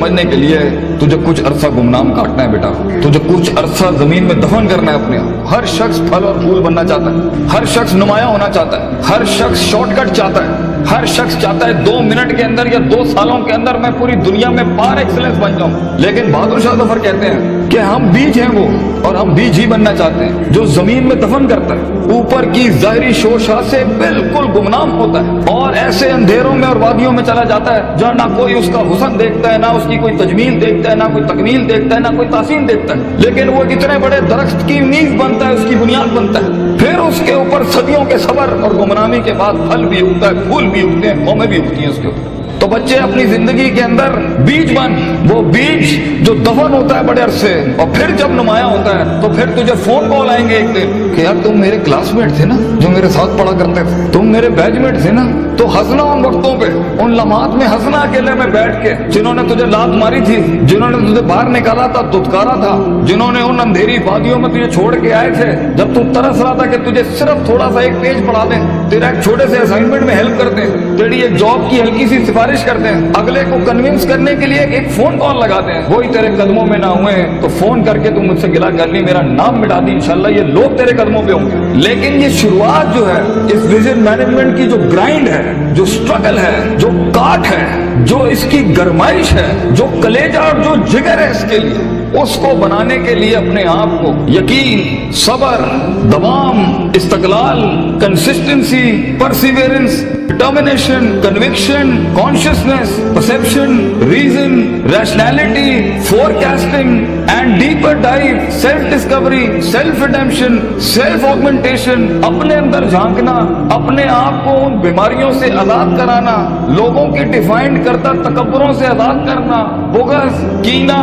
समझने के लिए तुझे कुछ अरसा गुमनाम काटना है बेटा, तुझे कुछ अरसा जमीन में दफन करना है अपने आप। हर शख्स फल और फूल बनना चाहता है, हर शख्स नुमाया होना चाहता है, हर शख्स शॉर्टकट चाहता है, हर शख्स चाहता है 2 मिनट के अंदर या 2 सालों के अंदर मैं पूरी दुनिया में पार एक्सीलेंस बन जाऊं। लेकिन बहादुर शाह जफर कहते हैं कि हम बीज हैं वो, और हम बीज ही बनना चाहते हैं जो जमीन में दफन करता है, ऊपर की ज़ाहिरी शोशा से बिल्कुल गुमनाम होता है और ऐसे अंधेरों में और वादियों में चला जाता है जहाँ ना कोई उसका हुस्न देखता है, ना उसकी कोई तजमील देखता है, ना कोई तकमील देखता है, ना कोई तासीन देखता है। लेकिन वो इतने बड़े दरख्त की नींव बनता है, उसकी बुनियाद बनता है, फिर उसके ऊपर सदियों के सबर और गुमनामी के बाद फल भी उगता है, फूल भी उगते हैं, कौमें भी उगती हैं उसके ऊपर। तो बच्चे अपनी जिंदगी के अंदर बीज बन, वो बीज जो दफन होता है बड़े अरसे और फिर जब नुमाया होता है तो फिर तुझे फोन कॉल आएंगे एक दिन कि यार तुम मेरे क्लासमेट थे ना, जो मेरे साथ पढ़ा करते थे, तुम मेरे बैचमेट थे ना। तो हंसना उन वक्तों पे, उन लम्हात में हंसना अकेले में बैठ के, जिन्होंने तुझे लात मारी थी, जिन्होंने तुझे बाहर निकाला था, दुत्कारा था, जिन्होंने उन अंधेरी वादियों में तुझे छोड़ के आए थे जब तू तरस रहा था कि तुझे सिर्फ थोड़ा सा एक पेज पढ़ा दें, तेरा एक छोटे से असाइनमेंट में हेल्प करते हैं, तेरी एक जॉब की हल्की सी सिफारिश करते हैं, अगले को कन्विंस करने के लिए एक फोन कॉल लगाते हैं। वही तेरे कदमों में ना हुए तो फोन करके तू मुझसे गिला कर ली, मेरा नाम मिटा दी, इंशाल्लाह ये लोग तेरे कदमों पे होंगे। लेकिन ये शुरुआत जो है इस विजन मैनेजमेंट की, जो ग्राइंड है, जो स्ट्रगल है, जो काट है, जो इसकी गरमाइश है, जो कलेजा और जो जिगर है इसके लिए, उसको बनाने के लिए अपने आप को यकीन, सबर, दवाम, इस्तकलाल, consistency, perseverance, determination, conviction, consciousness, perception, reason, rationality, forecasting and deeper dive, self discovery, self redemption, self augmentation, अपने अंदर झांकना, अपने आप को उन बीमारियों से आजाद कराना, लोगों की डिफाइंड करता तकब्बुरों से आजाद करना, बुग़्ज़, कीना,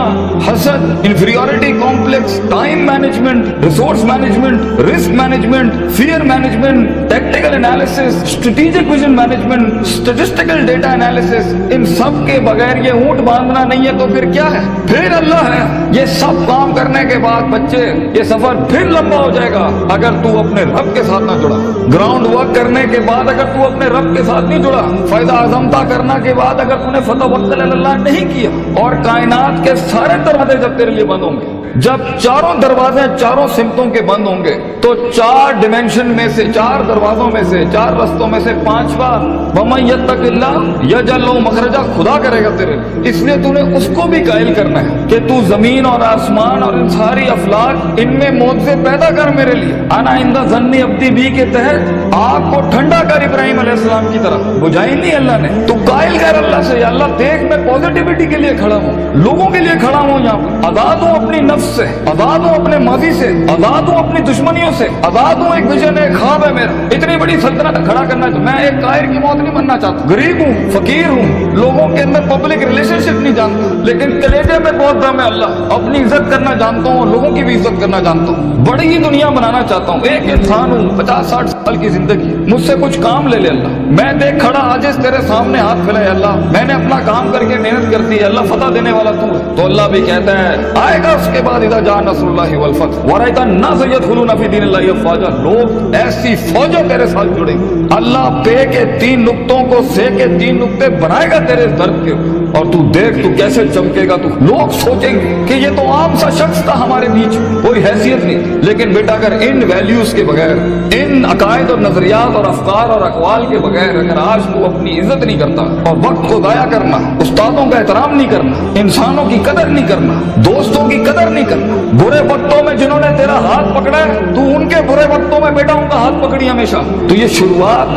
हसद, inferiority complex, time management, resource management, risk management, fear management, tactical analysis, strategic vision management, statistical data analysis, इन सब के बगैर ये ऊंट बांधना नहीं है तो फिर क्या है? फिर अल्लाह है। ये सब काम करने के बाद बच्चे ये सफर फिर लंबा हो जाएगा अगर तू अपने रब के साथ ना जुड़ा। ग्राउंड वर्क करने के बाद अगर तू अपने रब के साथ नहीं जुड़ा, फायदा आजमता करना के बाद अगर तूने फतह वक्ल अल्लाह नहीं किया, और कायनात के सारे दरवाजे जब तेरे लिए बंद होंगे, जब चारों दरवाजे चारों सिमतों के बंद होंगे, तो 4 डिमेंशन में से, 4 दरवाजों में से, 4 रस्तों में से 5वां वमन यत्तकिल्लाह यजअल लहु मखरजा खुदा करेगा तेरे लिए। इसलिए तूने उसको भी कायल करना है कि तू जमीन और आसमान और इन सारी अफलाक इनमें मौत से पैदा कर मेरे लिए। आना इंदा ज़न्नी अब्दी भी के तहत आग को ठंडा कर इब्राहिम अलैहिस्सलाम की तरह, बुझाई नहीं अल्लाह ने। तू कायल कर अल्लाह से, अल्लाह देख मैं पॉजिटिविटी के लिए खड़ा हूँ, लोगों के लिए खड़ा हूँ, यहाँ पर आजाद हूँ अपनी नफ्स से, आजाद हूँ अपने माजी से, आजाद हूँ अपनी दुश्मनियों से, आजाद हूँ। एक विजन है, ख्वाब है मेरा, इतनी बड़ी सल्तनत खड़ा करना है। तो मैं एक कायर की मौत नहीं बनना चाहता, गरीब हूँ, फकीर हूँ, लोगों के अंदर पब्लिक रिलेशनशिप नहीं जानता, लेकिन कलेजे में बहुत दम है अल्लाह, अपनी इज्जत करना जानता हूँ, लोगों की भी इज्जत करना जानता हूँ, बड़ी ही दुनिया बनाना चाहता हूँ। एक इंसान हूँ, 50-60 साल की जिंदगी, मुझसे कुछ काम ले ले अल्लाह, मैं देख खड़ा आजिज़ तेरे सामने हाथ फैलाए अल्लाह, मैंने अपना काम करके मेहनत कर दी अल्लाह, फतह देने वाला तू है। तो अल्लाह भी कहता है आएगा उसके बाद इज़ा जा नस्रुल्लाहि वल फतह व रअयता अन्नास यदखुलूना फी दीनिल्लाहि अफ़वाजा, लोग ऐसी फौजें तेरे साथ जुड़ेंगे। अल्लाह पे के 3 नुक्तों को से के 3 नुक्ते बनाएगा तेरे दर्द के, और तू देख तू कैसे चमकेगा। तू लोग सोचेंगे कि ये तो आम सा शख्स था हमारे बीच, कोई हैसियत नहीं। लेकिन बेटा अगर इन वैल्यूज के बगैर, इन अकायद और नजरियात और अफकार और अकवाल के बगैर अगर आज तू अपनी इज्जत नहीं करता, और वक्त को जाया करना, उस्तादों का एहतराम नहीं करना, इंसानों की कदर नहीं करना, दोस्तों की कदर नहीं करना, बुरे वक्तों में जिन्होंने तेरा हाथ पकड़ा है तू उनके बुरे वक्तों में बेटा उनका हाथ पकड़ी हमेशा, तो ये शुरुआत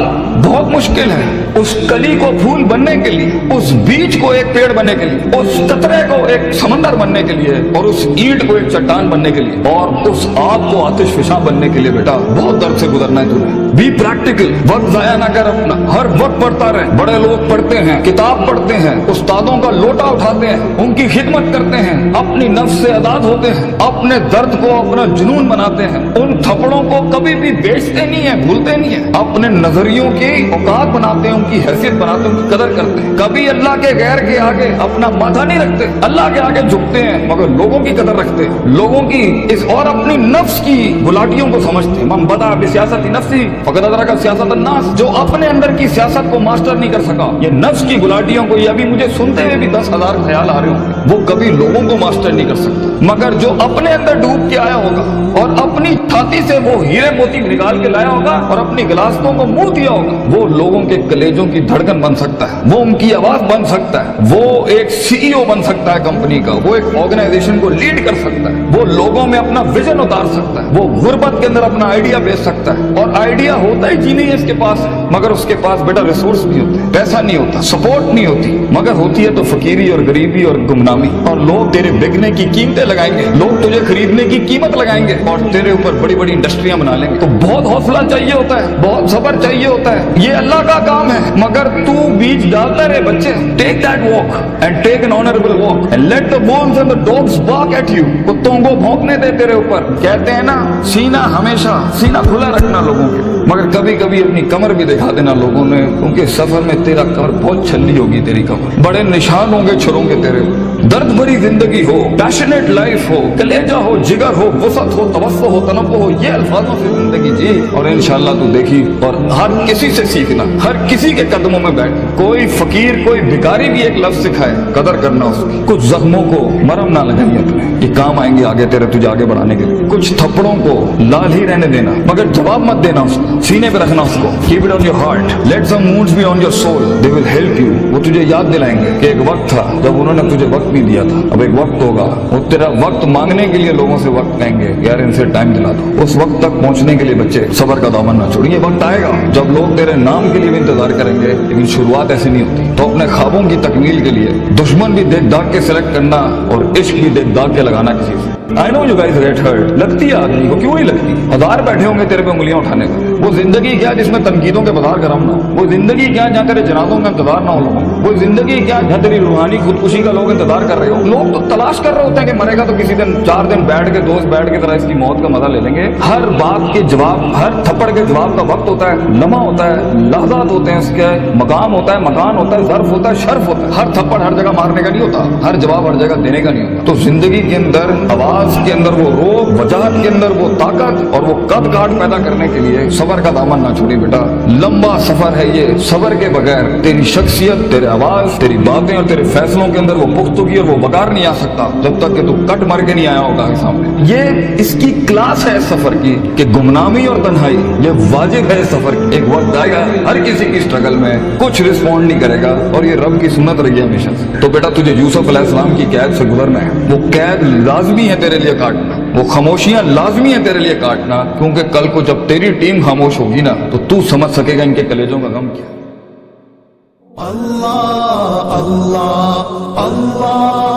बहुत मुश्किल है। उस कली को फूल बनने के लिए, उस बीज को एक पेड़ बनने के लिए, उस कतरे को एक समंदर बनने के लिए, और उस ईंट को एक चट्टान बनने के लिए, और उस आग को आतिश फिशा बनने के लिए बेटा बहुत दर्द से गुजरना है तुझे। बी प्रैक्टिकल, वक्त जाया ना कर अपना, हर वक्त पढ़ता रहे। बड़े लोग पढ़ते हैं, किताब पढ़ते हैं, उस्तादों का लोटा उठाते हैं, उनकी खिदमत करते हैं, अपनी नफ्स से आजाद होते हैं, अपने दर्द को अपना जुनून बनाते हैं, उन थप्पड़ों को कभी भी बेचते नहीं है, भूलते नहीं है, अपने नजरियों की औकात बनाते हैं, उनकी हैसियत बनाते हैं, उनकी कदर करते हैं। कभी अल्लाह के गैर के आगे अपना माथा नहीं रखते, अल्लाह के आगे झुकते हैं, मगर लोगों की कदर रखते हैं, लोगों की इस और अपनी नफ्स की गुलाटियों को समझते हैं। मन बदा बिसियासत नफ्सी फकद अदरका सियासत अन्नास, जो अपने अंदर की सियासत को मास्टर नहीं कर सका, ये नफ्स की गुलाटियों को, ये अभी मुझे सुनते हुए भी 10,000 ख्याल आ रहे होंगे वो कभी लोगों को मास्टर नहीं कर सकता, मगर जो अपने अंदर डूब के आया होगा और अपनी छाती से वो हीरे मोती निकाल के लाया होगा और अपनी गिलासों को मुंह दिया होगा, वो लोगों के कलेजों की धड़कन बन सकता है, वो उनकी आवाज बन सकता है, वो एक सीईओ बन सकता है कंपनी का, वो एक ऑर्गेनाइजेशन को लीड कर सकता है, वो लोगों में अपना विजन उतार सकता है, वो गुर्बत के अंदर अपना आइडिया बेच सकता है। और आइडिया होता ही जी नहीं है इसके पास, मगर उसके पास बेटा रिसोर्स नहीं होते, पैसा नहीं होता, सपोर्ट नहीं होती, मगर होती है तो फकीरी और गरीबी और गुमनामी। और लोग तेरे बिकने की कीमतें लगाएंगे, लोग तुझे खरीदने की कीमत लगाएंगे और तेरे ऊपर बड़ी बड़ी इंडस्ट्रियां बना लेंगे। तो बहुत हौसला चाहिए होता है, बहुत सब्र चाहिए होता है, ये अल्लाह का काम है, मगर तू बीज डालता रहे बच्चे। Take that walk and take an honourable walk and let the wolves and the dogs bark at you. कुत्तों को भौंकने दे तेरे ऊपर। कहते हैं ना, सीना हमेशा सीना खुला रखना लोगों के, मगर कभी कभी अपनी कमर भी दिखा देना लोगों ने, क्योंकि सफर में तेरा कमर बहुत छल्ली होगी, तेरी कमर बड़े निशान होंगे छुरों के तेरे। दर्द भरी जिंदगी हो, पैशनेट लाइफ हो, कलेजा हो, जिगर हो, वसत हो, तवस्सो हो, तनव्वु हो, ये अल्फाजों से जिंदगी जी और इंशाअल्लाह तू देखी। और हर किसी से सीखना, हर किसी के कदमों में बैठ। कोई फकीर कोई भिखारी भी एक लफ्ज सिखाए, कदर करना उसकी। कुछ जख्मों को मरहम ना लगाइए अपने, ये काम आएंगे आगे तेरे, तुझे आगे बढ़ाने के लिए। कुछ थप्पड़ों को लाल ही रहने देना, मगर जवाब मत देना उसको, सीने पे रखना उसको। Keep it on your heart, let some wounds be on your soul, they will help you. वो तुझे याद दिलाएंगे कि एक वक्त था जब उन्होंने तुझे वक्त नहीं दिया था, अब एक वक्त होगा। वो तेरा वक्त मांगने के लिए लोगों से वक्त कहेंगे, यार इनसे टाइम दिला दो। उस वक्त तक पहुंचने के लिए बच्चे सब्र का दामन ना छोड़िए। वक्त आएगा जब लोग तेरे नाम के लिए भी इंतजार करेंगे, लेकिन शुरुआत ऐसी नहीं होती। तो अपने ख्वाबों की तकमील के लिए दुश्मन भी देख दाग के सिलेक्ट करना और इश्क भी देख दाग के लगाना किसी से। I know you guys get hurt, लगती है आदमी को, क्यों नहीं लगती? हजार बैठे होंगे तेरे पे उंगलियां उठाने को। वो जिंदगी क्या जिसमें तनकीदों के बाजार गरम ना हो? वो जिंदगी क्या जहाँ तेरे जनाजों में इंतजार ना हो लोगों? वो जिंदगी क्या जहाँ तेरी रूहानी खुदकुशी का लोग इंतजार कर रहे हो? लोग तो तलाश कर रहे होते हैं कि मरेगा तो किसी दिन 4 दिन बैठ के दोस्त बैठ के तरह इसकी मौत का मजा ले लेंगे। हर बात के जवाब, हर थप्पड़ के जवाब का वक्त होता है, लम्हा होता है, लहजात होते हैं, उसके मकाम होता है, मकान होता है, ज़र्फ होता है, शर्फ होता है। हर थप्पड़ हर जगह मारने का नहीं होता, हर जवाब हर जगह देने का नहीं होता। तो जिंदगी के अंदर आवाज के अंदर वो रोब, वजाहत के अंदर वो ताकत और वो कद काट पैदा करने के लिए सबर का दामन ना छोड़ी बेटा। लंबा सफर है ये, सबर के बगैर तेरी शख्सियत, तेरे आवाज, तेरी बातें और तेरे फैसलों के अंदर वो पुख्तगी और वो वकार नहीं आ सकता जब तक कि तू कट मर के नहीं आया होगा सामने। ये इसकी क्लास है सफर की कि गुमनामी और तन्हाई ये वाजिब है सफर की। एक वक्त आएगा हर किसी की स्ट्रगल में कुछ रिस्पॉन्ड नहीं करेगा और ये रब की सुन्नत रही है हमेशा से। तो बेटा तुझे यूसुफ अलैहिस्सलाम की कैद से गुजरना है, वो कैद लाजमी है तेरे लिए काटना, वो खामोशियां लाजमी है तेरे लिए काटना, क्योंकि कल को जब तेरी टीम खामोश होगी ना तो तू समझ सकेगा इनके कलेजों का गम क्या। अल्लाह अल्लाह अल्लाह